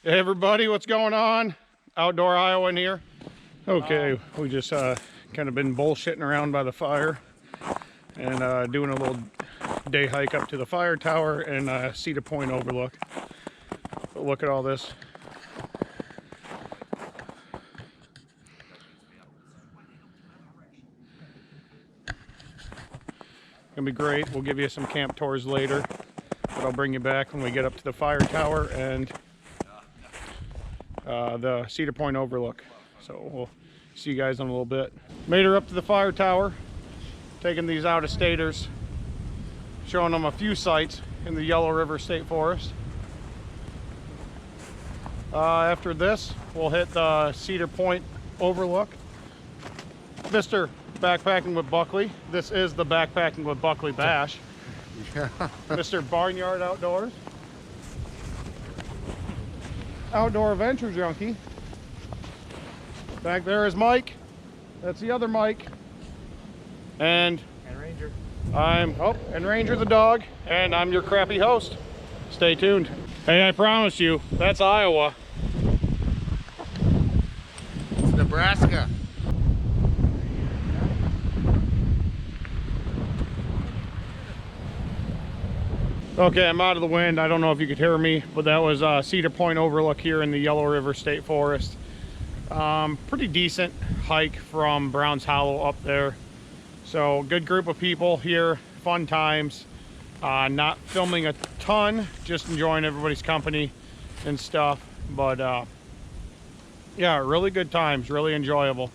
Hey everybody, what's going on? Outdoor Iowa in here. Okay, we just kind of been bullshitting around by the fire and doing a little day hike up to the fire tower and Cedar Point overlook. But look at all this. Gonna be great. We'll give you some camp tours later, but I'll bring you back when we get up to the fire tower and the Cedar Point overlook. So we'll see you guys in a little bit. Made her up to the fire tower, taking these out-of-staters, showing them a few sites in the Yellow River State Forest. After this, we'll hit the Cedar Point overlook. Mr. Backpacking with Buckley. This is the Backpacking with Buckley Bash. Yeah. Mr. Barnyard Outdoors. Outdoor Adventure Junkie. Back there is Mike. That's the other Mike. And Ranger. and Ranger the dog. And I'm your crappy host. Stay tuned. Hey, I promise you, that's Iowa. It's Nebraska. Okay, I'm out of the wind. I don't know if you could hear me, but that was Cedar Point overlook here in the Yellow River State Forest. Pretty decent hike from Browns Hollow up there. So good group of people here, fun times. Not filming a ton, just enjoying everybody's company and stuff. But yeah, really good times, really enjoyable.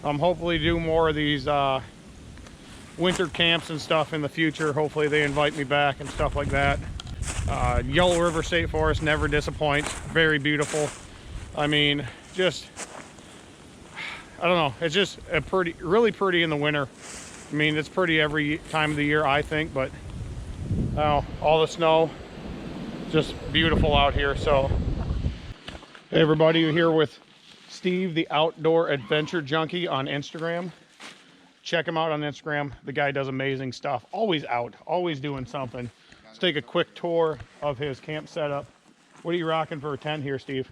Hopefully do more of these winter camps and stuff in the future. Hopefully they invite me back and stuff like that. Yellow River State Forest never disappoints. Very beautiful. I mean, just, I don't know, it's just a really pretty in the winter. I mean, it's pretty every time of the year, I think, but all the snow, just beautiful out here. So hey everybody, you're here with Steve, the Outdoor Adventure Junkie on Instagram. Check him out on Instagram. The guy does amazing stuff. Always out, always doing something. Let's take a quick tour of his camp setup. What are you rocking for a tent here, Steve?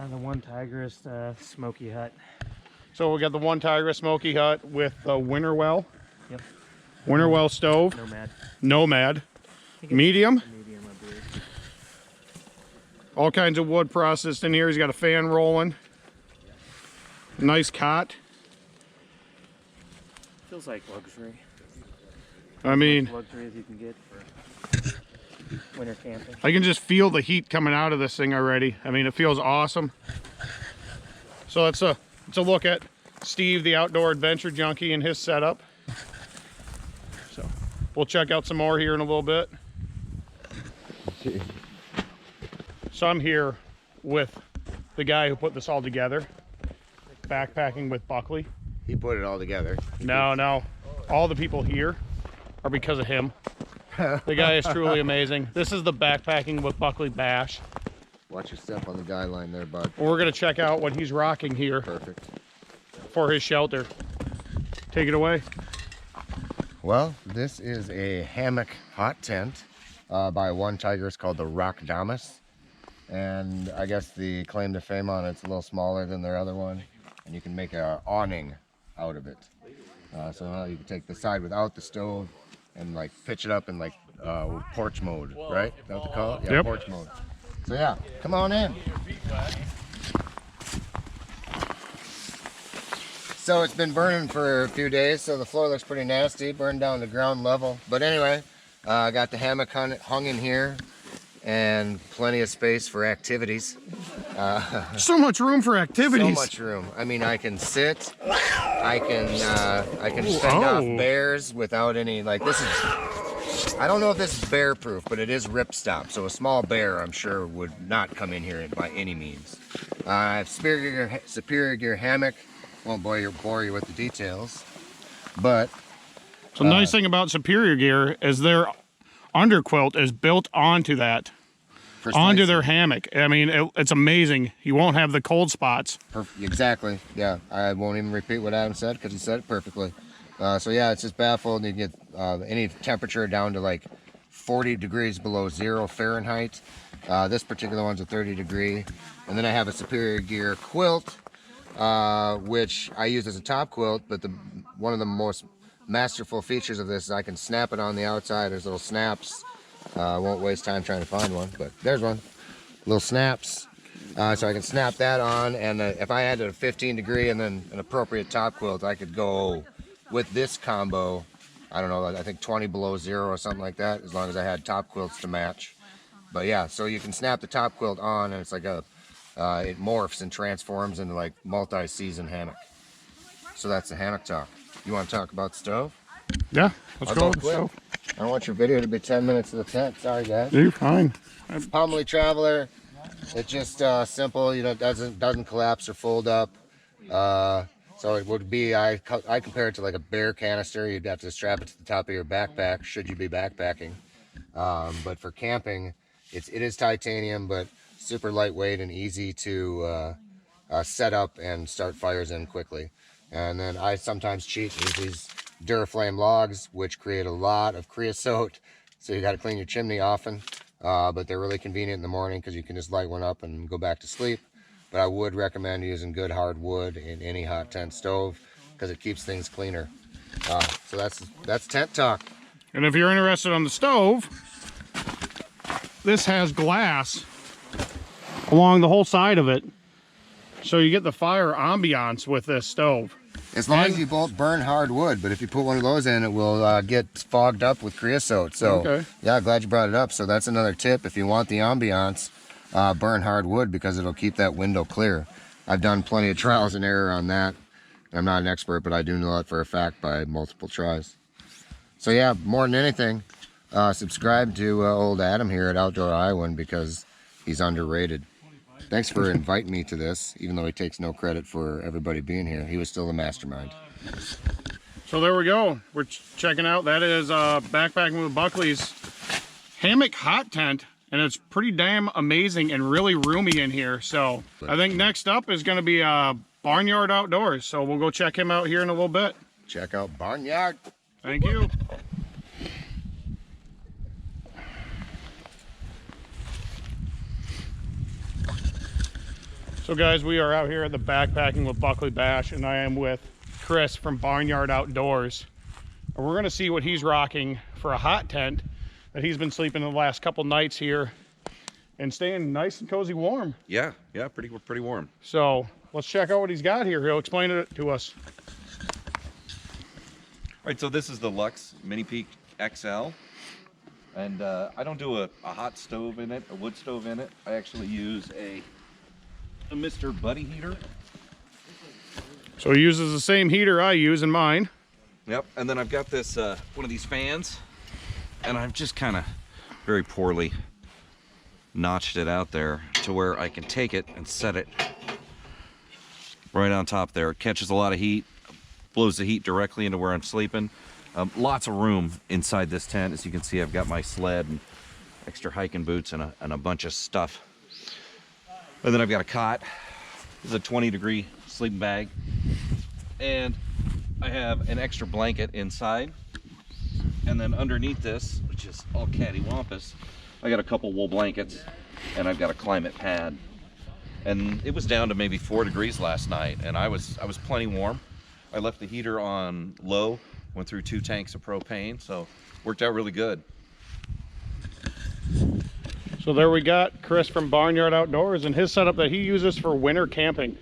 The One Tigress Smoky Hut. So we got the One Tigress Smoky Hut with the Winter Well. Yep. Winter Well stove. Nomad. Nomad. Medium. Medium, I believe. All kinds of wood processed in here. He's got a fan rolling. Nice cot. Feels like luxury. I mean, As luxury as you can get for winter camping. I can just feel the heat coming out of this thing already. I mean, it feels awesome. So it's a look at Steve, the Outdoor Adventure Junkie, and his setup. So we'll check out some more here in a little bit. So I'm here with the guy who put this all together. Backpacking with Buckley. He put it all together. No. All the people here are because of him. The guy is truly amazing. This is the Backpacking with Buckley Bash. Watch your step on the guideline there, bud. We're going to check out what he's rocking here Perfect. for his shelter. Take it away. Well, this is a hammock hot tent by One Tigress called the Rock Damas. And I guess the claim to fame on it's a little smaller than their other one. And you can make an awning out of it. So you can take the side without the stove and like pitch it up in like porch mode, right? Is that what they call it? Yeah, yep. Porch mode. So yeah, come on in. So it's been burning for a few days, so the floor looks pretty nasty, burned down to ground level. But anyway, I got the hammock hung in here and plenty of space for activities. So much room for activities. So much room. I mean, I can sit. I can fend off bears without any, like, this is, I don't know if this is bear proof, but it is rip stop. So a small bear, I'm sure, would not come in here by any means. I have Superior Gear hammock. Won't bore you with the details, but So the nice thing about Superior Gear is their underquilt is built onto that. Onto their hammock. I mean, it's amazing. You won't have the cold spots. Exactly. Yeah, I won't even repeat what Adam said because he said it perfectly. So yeah, it's just baffled. You get any temperature down to like 40 degrees below 0 Fahrenheit. This particular one's a 30 degree. And then I have a Superior Gear quilt, which I use as a top quilt, but one of the most masterful features of this is I can snap it on the outside. There's little snaps. I won't waste time trying to find one, but there's one. Little snaps. So I can snap that on, and if I had a 15 degree and then an appropriate top quilt, I could go with this combo, I don't know, I think 20 below 0 or something like that, as long as I had top quilts to match. But yeah, so you can snap the top quilt on, and it's like it morphs and transforms into like multi-season hammock. So that's the hammock talk. You want to talk about the stove? Yeah, let's I'll go go with the quick. stove. I don't want your video to be 10 minutes of the tent. Sorry, guys. You're fine. Pomely Traveler. It's just simple. You know, it doesn't collapse or fold up. So it would be, I compare it to like a bear canister. You'd have to strap it to the top of your backpack should you be backpacking. But for camping, it is titanium, but super lightweight and easy to set up and start fires in quickly. And then I sometimes cheat with these Duraflame logs, which create a lot of creosote. So you got to clean your chimney often. But they're really convenient in the morning because you can just light one up and go back to sleep. But I would recommend using good hard wood in any hot tent stove because it keeps things cleaner. So that's tent talk. And if you're interested on the stove, this has glass along the whole side of it. So you get the fire ambiance with this stove. As long as you both burn hard wood, but if you put one of those in, it will get fogged up with creosote. So okay. Yeah, glad you brought it up. So that's another tip. If you want the ambiance, burn hard wood because it'll keep that window clear. I've done plenty of trials and error on that. I'm not an expert, but I do know it for a fact by multiple tries. So yeah, more than anything, subscribe to old Adam here at Outdoor Iowan because he's underrated. Thanks for inviting me to this, even though he takes no credit for everybody being here. He was still the mastermind. So there we go. We're checking out. That is Backpacking with Buckley's hammock hot tent. And it's pretty damn amazing and really roomy in here. So I think next up is going to be Barnyard Outdoors. So we'll go check him out here in a little bit. Check out Barnyard. Thank you. So guys, we are out here at the Backpacking with Buckley Bash, and I am with Chris from Barnyard Outdoors. And we're gonna see what he's rocking for a hot tent that he's been sleeping the last couple nights here and staying nice and cozy warm. Yeah, pretty warm. So let's check out what he's got here. He'll explain it to us. All right, so this is the Lux Mini Peak XL. And I don't do a hot stove in it, a wood stove in it. I actually use a Mr. Buddy heater. So he uses the same heater I use in mine. Yep, and then I've got this, one of these fans, and I've just kind of very poorly notched it out there to where I can take it and set it right on top there. It catches a lot of heat, blows the heat directly into where I'm sleeping. Lots of room inside this tent. As you can see, I've got my sled and extra hiking boots and a bunch of stuff. And then I've got a cot. This is a 20-degree sleeping bag. And I have an extra blanket inside. And then underneath this, which is all cattywampus, I got a couple wool blankets and I've got a climate pad. And it was down to maybe 4 degrees last night, and I was plenty warm. I left the heater on low, went through 2 tanks of propane, so worked out really good. So there we got Chris from Barnyard Outdoors and his setup that he uses for winter camping.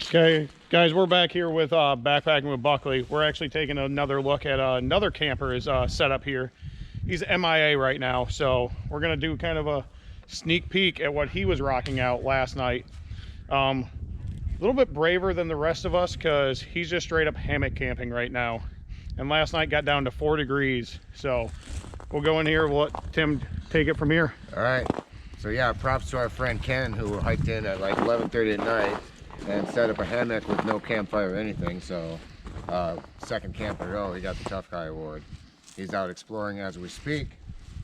Okay, guys, we're back here with Backpacking with Buckley. We're actually taking another look at another camper's setup here. He's MIA right now, so we're gonna do kind of a sneak peek at what he was rocking out last night. A little bit braver than the rest of us because he's just straight up hammock camping right now. And last night got down to 4 degrees. So we'll go in here, we'll let Tim take it from here. All right. So yeah, props to our friend Ken who hiked in at like 11:30 at night and set up a hammock with no campfire or anything. So second camp in a row, he got the tough guy award. He's out exploring as we speak.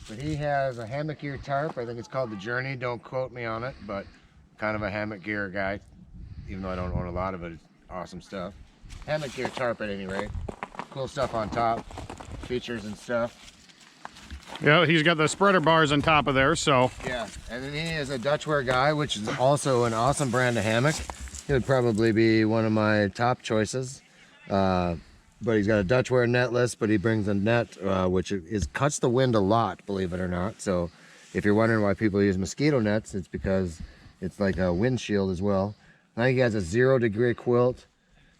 But he has a hammock gear tarp. I think it's called the Journey. Don't quote me on it, but kind of a hammock gear guy, even though I don't own a lot of it. It's awesome stuff. Hammock gear tarp at any rate. cool stuff on top, features and stuff. Yeah, he's got the spreader bars on top of there, so. Yeah, and then he is a Dutchware guy, which is also an awesome brand of hammock. He would probably be one of my top choices. But he's got a Dutchware netless, but he brings a net, which cuts the wind a lot, believe it or not. So if you're wondering why people use mosquito nets, it's because it's like a windshield as well. I think he has a 0-degree quilt,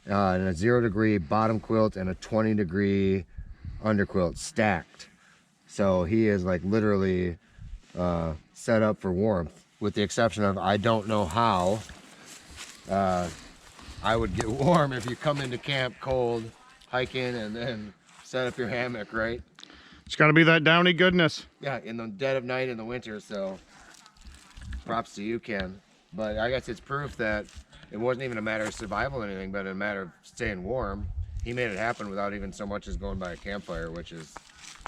and a 0-degree bottom quilt, and a 20-degree underquilt stacked. So he is like literally set up for warmth, with the exception of I don't know how I would get warm if you come into camp cold, hike in, and then set up your hammock, right? It's got to be that downy goodness. Yeah, in the dead of night in the winter, so props to you, Ken. But I guess it's proof that it wasn't even a matter of survival or anything, but a matter of staying warm. He made it happen without even so much as going by a campfire, which is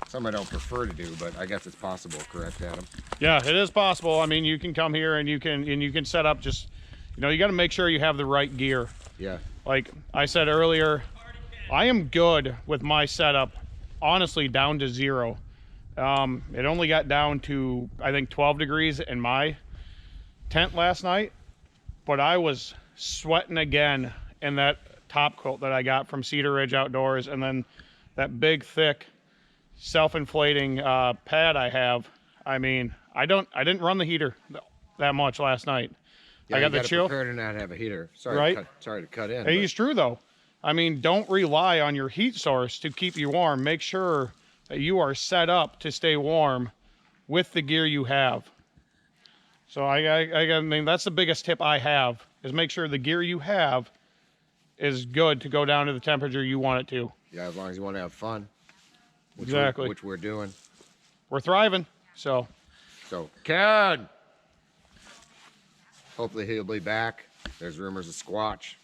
something I don't prefer to do, but I guess it's possible, correct, Adam? Yeah, it is possible. I mean, you can come here and you can set up just, you know, you got to make sure you have the right gear. Yeah. Like I said earlier, I am good with my setup, honestly, down to 0. It only got down to, I think, 12 degrees in my tent last night, but I was sweating again in that top quilt that I got from Cedar Ridge Outdoors, and then that big, thick, self-inflating pad I have. I mean, I didn't run the heater that much last night. Yeah, I got the chill. Prepare to not have a heater. Sorry, Right? Sorry to cut in. It is true though. I mean, don't rely on your heat source to keep you warm. Make sure that you are set up to stay warm with the gear you have. So I mean, that's the biggest tip I have, is make sure the gear you have is good to go down to the temperature you want it to. Yeah, as long as you want to have fun. Exactly. Which we're doing. We're thriving, so. So, Ken! Hopefully he'll be back. There's rumors of Squatch.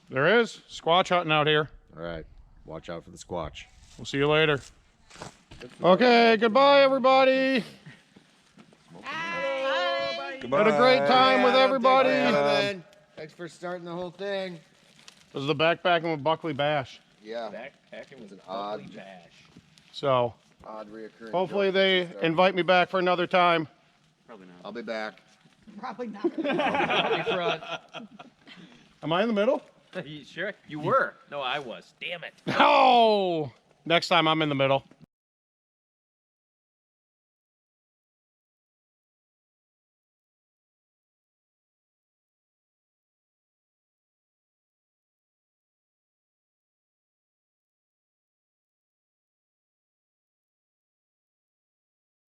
There is squatch hunting out here. All right, watch out for the Squatch. We'll see you later. Okay, goodbye everybody. Goodbye. Had a great time with everybody. Gentlemen, thanks for starting the whole thing. This is the backpacking with Buckley Bash. Yeah, Backpacking was an odd- ugly bash. So odd reoccurring. hopefully joke they since the start. invite me back for another time. Probably not. I'll be back. Probably not. Probably front. Am I in the middle? You sure? You were. No, I was. Damn it. No. Next time I'm in the middle.